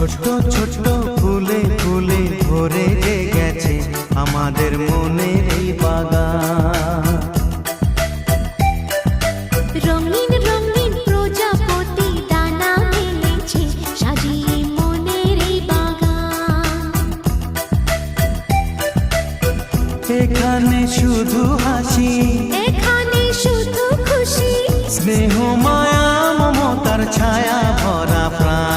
ছোট্ট ছোট্ট ফুলে ফুলে ভরে গেছে আমাদের মনের এই বাগান। রঙিন রঙিন প্রজাপতি দানা মেলেছে সাজিয়ে মনের এই বাগান। এখানে শুধু হাসি, এখানে শুধু খুশি, স্নেহ মায়া মমতার ছায়া ভরা প্রাণ।